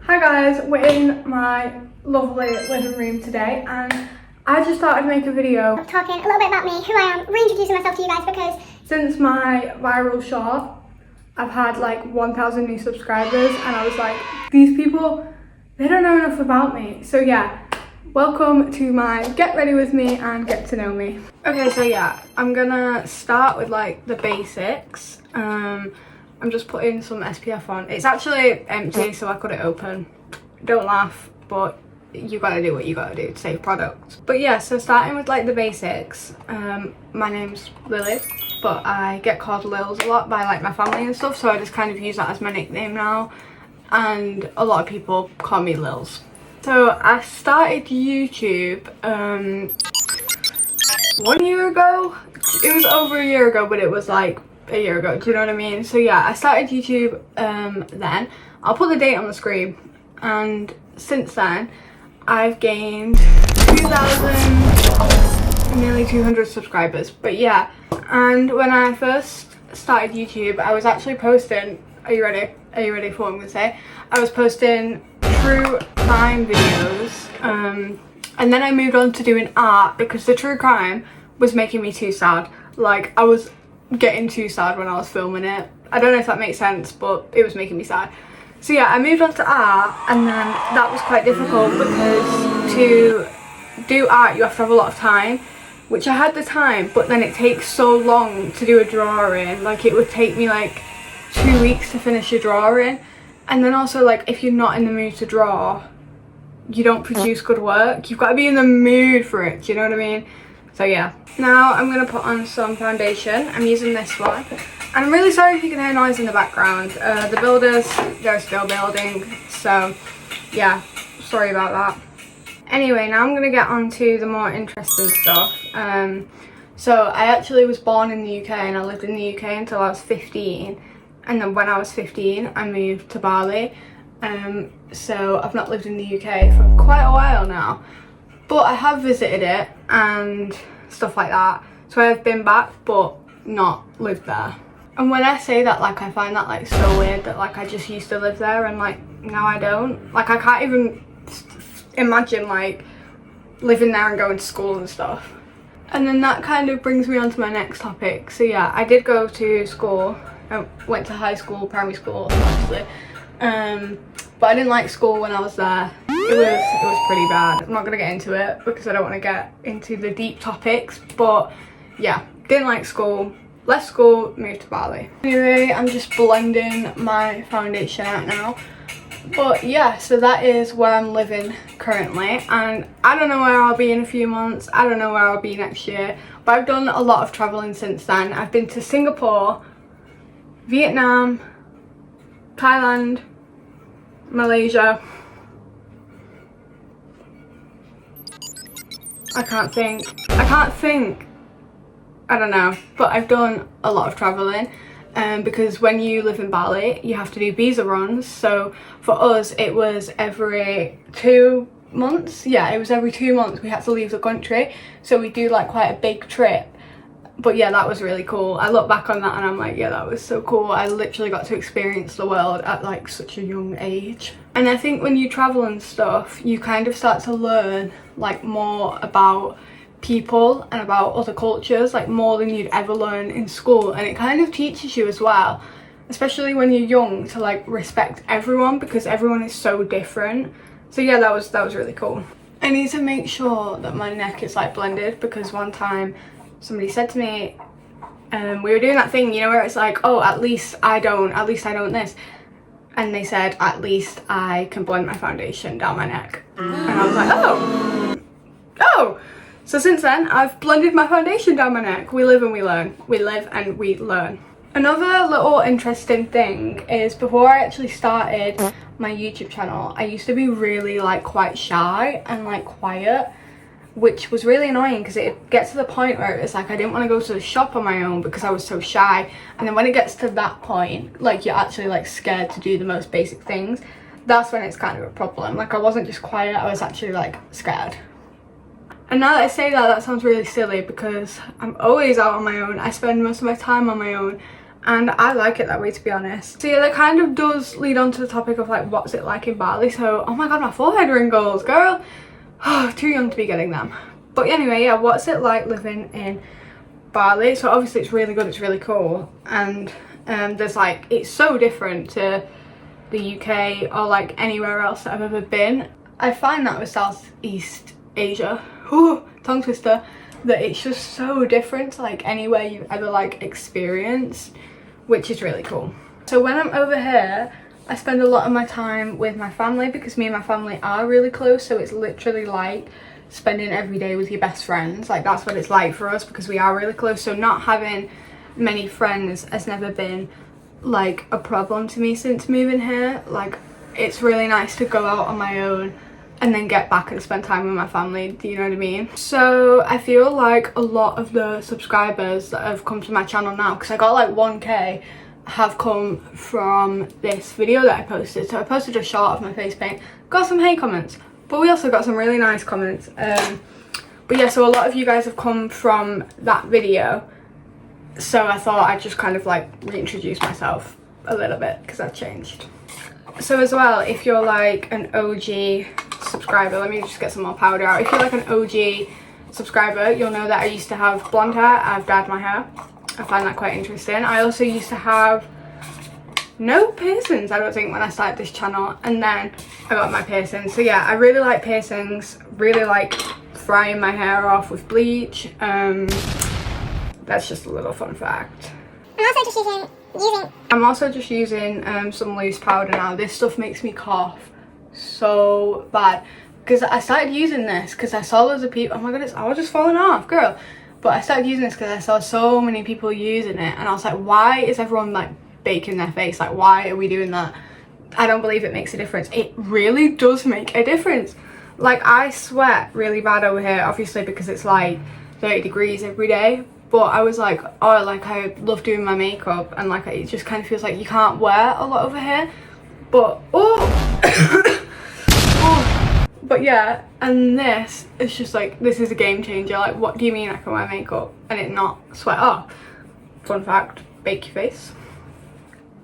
Hi guys, we're in my lovely living room today and I just thought I'd make a video talking a little bit about me, who I am, reintroducing myself to you guys because since my viral short I've had like 1,000 new subscribers and I was like, these people, they don't know enough about me. So yeah, welcome to my get ready with me and get to know me. Okay, so yeah, I'm gonna start with like the basics. I'm just putting some SPF on. It's actually empty, so I cut it open. Don't laugh, but you gotta do what you gotta do to save product. But yeah, so starting with like the basics. My name's Lily, but I get called Lils a lot by like my family and stuff, so I just kind of use that as my nickname now. And a lot of people call me Lils. So I started YouTube 1 year ago. It was over a year ago, but it was like a year ago, do you know what I mean? So yeah, I started YouTube then. I'll put the date on the screen, and since then I've gained 2,000, nearly 200 subscribers. But yeah, and when I first started YouTube, I was actually posting, are you ready for what I'm gonna say? I was posting true crime videos, and then I moved on to doing art because the true crime was making me too sad. Like, I was getting too sad when I was filming it. I don't know if that makes sense, but it was making me sad. So yeah, I moved on to art, and then that was quite difficult because to do art you have to have a lot of time, which I had the time, but then it takes so long to do a drawing. Like, it would take me like 2 weeks to finish a drawing, and then also like if you're not in the mood to draw, you don't produce good work. You've got to be in the mood for it, do you know what I mean? So yeah, now I'm going to put on some foundation. I'm using this one. And I'm really sorry if you can hear noise in the background. The builders, they're still building. So yeah, sorry about that. Anyway, now I'm going to get on to the more interesting stuff. So I actually was born in the UK and I lived in the UK until I was 15. And then when I was 15, I moved to Bali. So I've not lived in the UK for quite a while now. But I have visited it and stuff like that. So I've been back but not lived there. And when I say that, like, I find that like so weird that like I just used to live there and like now I don't. Like, I can't even imagine like living there and going to school and stuff. And then that kind of brings me on to my next topic. So yeah, I did go to school. I went to high school, primary school actually. But I didn't like school when I was there. It was pretty bad. I'm not gonna get into it because I don't want to get into the deep topics, but yeah, didn't like school, left school, moved to Bali. Anyway, I'm just blending my foundation out now. But yeah, so that is where I'm living currently, and I don't know where I'll be in a few months. I don't know where I'll be next year, but I've done a lot of traveling since then. I've been to Singapore, Vietnam, Thailand, Malaysia. I can't think. I don't know, but I've done a lot of traveling, because when you live in Bali you have to do visa runs. So for us it was every 2 months. Yeah, it was every 2 months we had to leave the country, so we do like quite a big trip. But yeah, that was really cool. I look back on that and I'm like, yeah, that was so cool. I literally got to experience the world at like such a young age. And I think when you travel and stuff, you kind of start to learn like more about people and about other cultures, like more than you'd ever learn in school. And it kind of teaches you as well, especially when you're young, to like respect everyone because everyone is so different. So yeah, that was really cool. I need to make sure that my neck is like blended because one time somebody said to me, we were doing that thing, you know, where it's like, oh, at least I don't this. And they said, at least I can blend my foundation down my neck. And I was like, oh. So since then, I've blended my foundation down my neck. We live and we learn. We live and we learn. Another little interesting thing is before I actually started my YouTube channel, I used to be really like quite shy and like quiet, which was really annoying because it gets to the point where it's like I didn't want to go to the shop on my own because I was so shy. And then when it gets to that point, like you're actually like scared to do the most basic things, that's when it's kind of a problem. Like, I wasn't just quiet, I was actually like scared. And now that I say that, that sounds really silly because I'm always out on my own. I spend most of my time on my own, and I like it that way, to be honest. So yeah, that kind of does lead on to the topic of like what's it like in Bali. So oh my god, my forehead wrinkles, girl. Oh, too young to be getting them. But anyway, yeah, what's it like living in Bali? So obviously it's really good, it's really cool, and there's like, it's so different to the UK or like anywhere else that I've ever been. I find that with Southeast Asia, tongue twister, that it's just so different to like anywhere you've ever like experienced, which is really cool. So when I'm over here, I spend a lot of my time with my family because me and my family are really close, so it's literally like spending every day with your best friends. Like that's what it's like for us because we are really close. So not having many friends has never been like a problem to me since moving here. Like it's really nice to go out on my own and then get back and spend time with my family, do you know what I mean? So I feel like a lot of the subscribers that have come to my channel now, because I got like 1k, have come from this video that I posted. So I posted a shot of my face paint, got some hate comments, but we also got some really nice comments. But yeah, so a lot of you guys have come from that video, so I thought I'd just kind of like reintroduce myself a little bit because I've changed. So as well, if you're like an OG subscriber, let me just get some more powder out. If you're like an OG subscriber, you'll know that I used to have blonde hair. I've dyed my hair. I find that quite interesting. I also used to have no piercings, I don't think, when I started this channel, and then I got my piercings. So yeah, I really like piercings, really like frying my hair off with bleach. That's just a little fun fact. I'm also just using some loose powder now. This stuff makes me cough so bad because I started using this because I saw loads of people. Oh my goodness, I was just falling off, girl. But I started using this because I saw so many people using it, and I was like, why is everyone like baking their face? Like, why are we doing that? I don't believe it makes a difference. It really does make a difference. Like, I sweat really bad over here, obviously because it's like 30 degrees every day. But I was like, oh, like I love doing my makeup, and like it just kind of feels like you can't wear a lot over here. But but yeah, and this is just like, this is a game changer. Like, what do you mean I can wear makeup and it not sweat off? Fun fact, bake your face.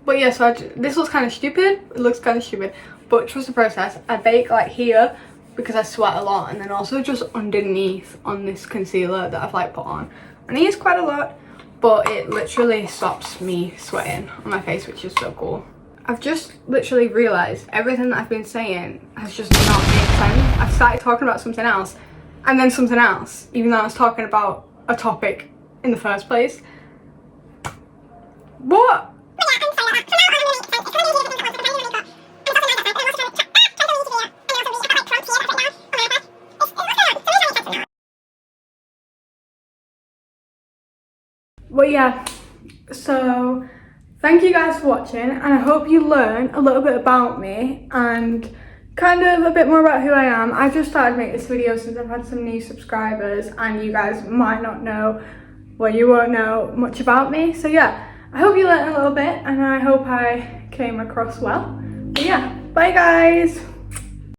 But yeah, so this looks kind of stupid. It looks kind of stupid, but trust the process. I bake like here because I sweat a lot, and then also just underneath on this concealer that I've like put on. And I use quite a lot, but it literally stops me sweating on my face, which is so cool. I've just literally realised everything that I've been saying has just not made sense. I've started talking about something else and then something else, even though I was talking about a topic in the first place. What? But yeah, so thank you guys for watching, and I hope you learn a little bit about me and kind of a bit more about who I am. I just started making this video since I've had some new subscribers, and you guys might not know, well, you won't know much about me. So yeah, I hope you learned a little bit, and I hope I came across well. But yeah, bye guys.